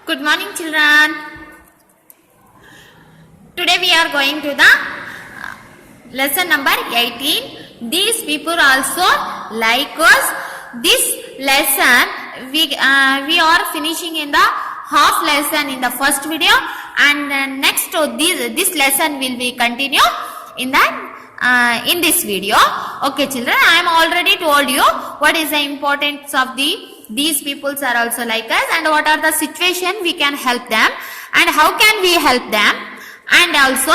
Good morning, children. Today we are going to the lesson number 18. These people also like us. This lesson we are finishing in the half lesson in the first video, and next this lesson will be continue in in this video. Okay, children, I am already told you what is the importance of these peoples are also like us, and what are the situation we can help them, and how can we help them, and also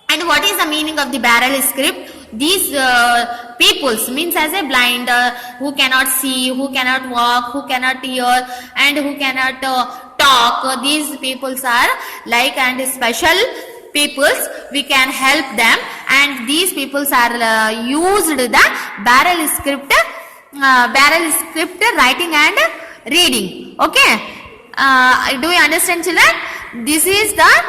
and what is the meaning of the barrel script. These peoples means as a blind, who cannot see, who cannot walk, who cannot hear, and who cannot talk. These peoples are like and special peoples. We can help them, and these peoples are used the barrel script writing and reading. Okay, do you understand, children? This is the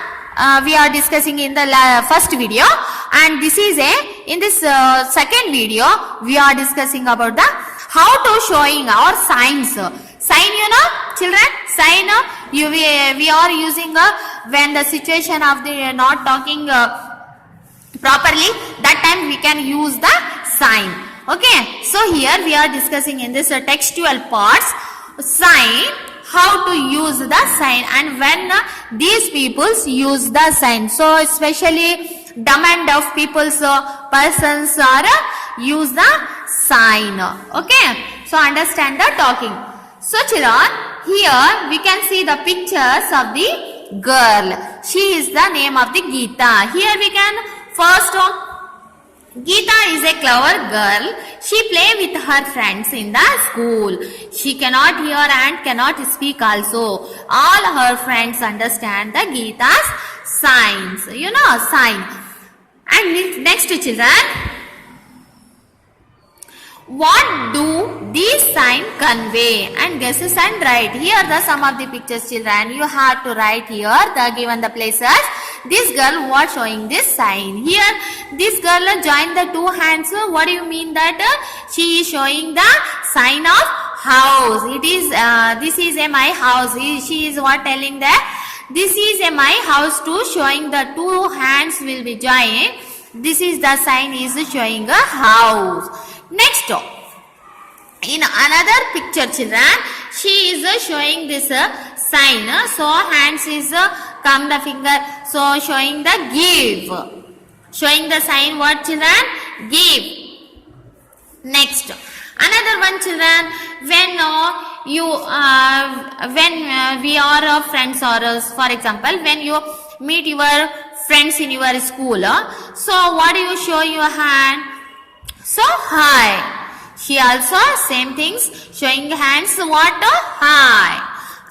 we are discussing in the first video, and this is in this second video we are discussing about the how to showing our signs. Sign, you know, children, sign we are using when the situation of the not talking properly, that time we can use the sign. Okay, so here we are discussing in this textual parts sign, how to use the sign, and when these peoples use the sign. So especially dumb and deaf peoples, persons are use the sign. Okay, so understand the talking. So children, here we can see the pictures of the girl. She is the name of the Geeta. Here we can first Geeta is a clever girl. She play with her friends in the school. She cannot hear and cannot speak also. All her friends understand the Geeta's signs. You know, sign. And next, children, what do these signs convey? And guesses and write. Here the some of the pictures, children. You have to write here the given the places. This girl was showing this sign. Here this girl joined the two hands. What do you mean that she is showing the sign of house? It is this is a my house. She is what telling that this is a my house too, showing the two hands will be joined. This is the sign is showing a house. Next, in another picture, children, she is showing this sign. So hands is come the finger. So showing the give. Showing the sign what, children? Give. Next, another one, children. When when we are friends, or for example, when you meet your friends in your school, so what do you show your hand? So hi. She also same things, showing hands what? Hi.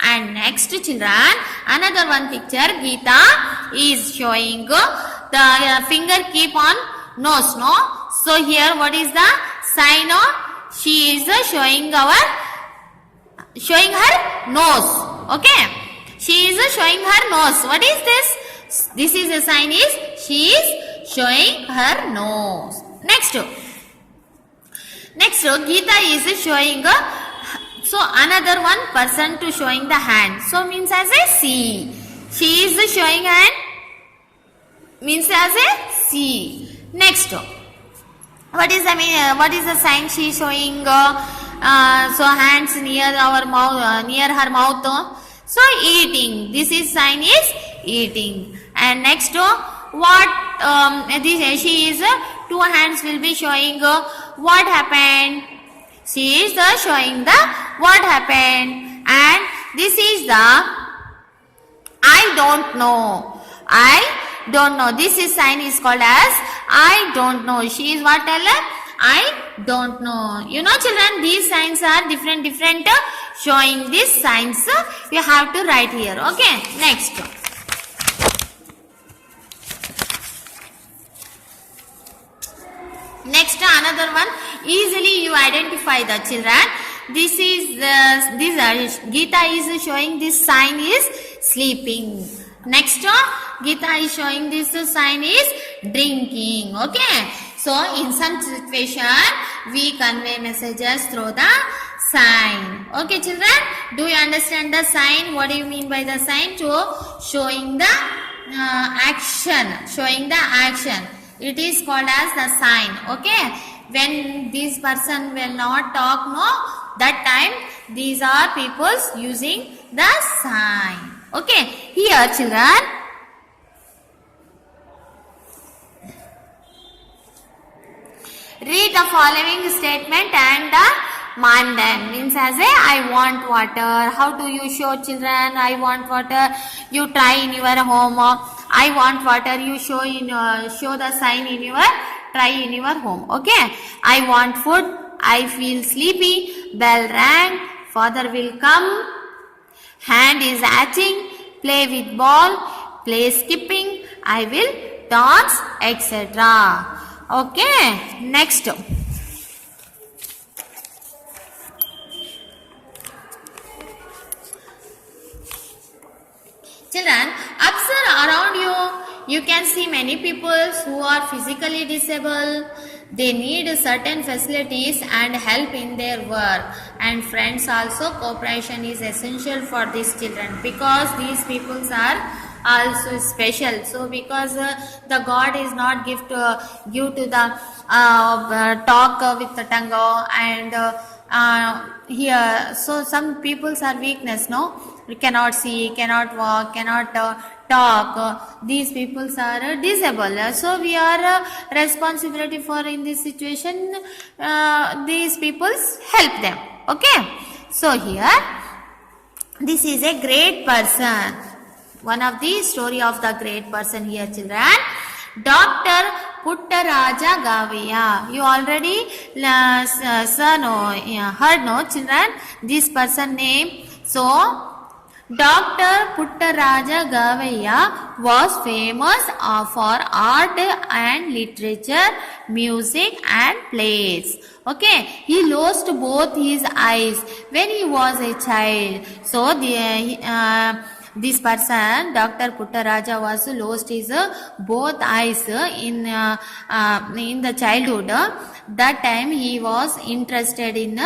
And next, children, another one picture. Geeta is showing the finger keep on nose. No. So here what is the sign? She is showing her nose. Okay. She is showing her nose. What is this? This is a sign is she is showing her nose. Next, Geeta is showing so another one person to showing the hand. So means as a C. She is showing hand means as a C. Next, what is the mean? What is the sign she is showing? So hands near our mouth, near her mouth. So eating. This is sign is eating. And next, what this she is two hands will be showing what happened. She is showing the what happened, and this is the I don't know. I don't know. This is sign is called as I don't know. She is what tell her? I don't know. You know, children, these signs are different showing these signs. You have to write here. Okay. Next, another one. Easily you identify the children. This is Geeta is showing this sign is sleeping. Next, Geeta is showing this sign is drinking. Okay. So in some situation we convey messages through the sign. Okay, children, do you understand the sign? What do you mean by the sign? Showing the action. Showing the action. It is called as the sign. Okay, when this person will not talk, no, that time these are peoples using the sign. Okay, here children, read the following statement and demand them. Means as a I want water. How do you show children I want water? You try in your home. I want water. You show the sign in your try in your home. Okay. I want food. I feel sleepy. Bell rang. Father will come. Hand is hatching. Play with ball. Play skipping. I will dance, etc. Okay, next. Children, observe around you. You can see many people who are physically disabled. They need certain facilities and help in their work. And friends also, cooperation is essential for these children because these people are also special. So because the God is not give to the talk with the tongue and here, so some peoples are weakness, no, cannot see, cannot walk, cannot talk. These peoples are disabled. So we are responsibility for in this situation. These peoples help them. Okay. So here, this is a great person. One of the story of the great person here, children. Dr. Puttaraja Gavaiya. You already heard, no, children? This person name. So, Dr. Puttaraja Gavaiya was famous for art and literature, music and plays. Okay, he lost both his eyes when he was a child. So, this person, Dr. Puttaraja, was lost his both eyes in the childhood. That time he was interested in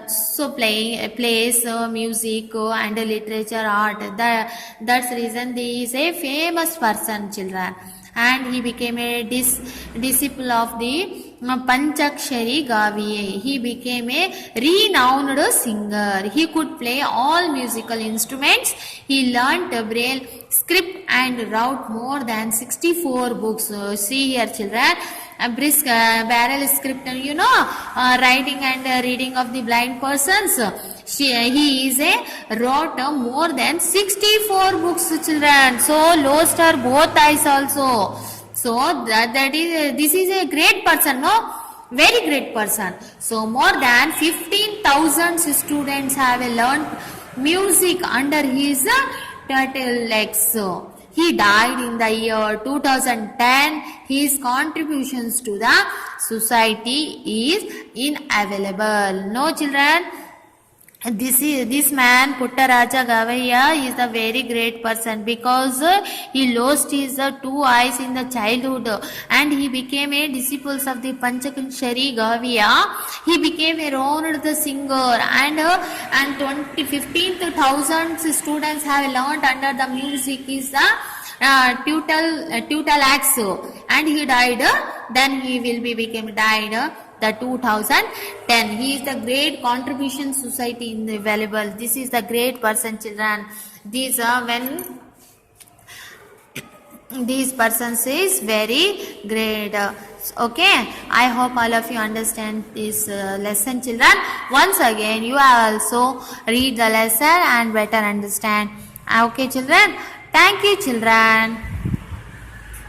so plays, music and literature, art. That's the reason he is a famous person, children. And he became a disciple of the Panchakshari Gaviye. He became a renowned singer. He could play all musical instruments. He learnt Braille script and wrote more than 64 books. See here, children. Brisk barrel script, you know, writing and reading of the blind persons. He wrote more than 64 books, children. So lost her both eyes also. So this is a great person, no? Very great person. So more than 15,000 students have learned music under his legs. He died in the year 2010. His contributions to the society is inavailable. No, children. This man Puttaraja Gavaiya is a very great person because he lost his two eyes in the childhood and he became a disciple of the Panchakshari Gavaiya. He became a renowned singer and 15,000 students have learned under the music is the Tutalaxo, and he died. Then he will be became died. The 2010. He is the great contribution society in the available. This is the great person, children. These are when these persons is very great. Okay, I hope all of you understand this lesson, children. Once again, you also read the lesson and better understand. Okay, children. Thank you, children.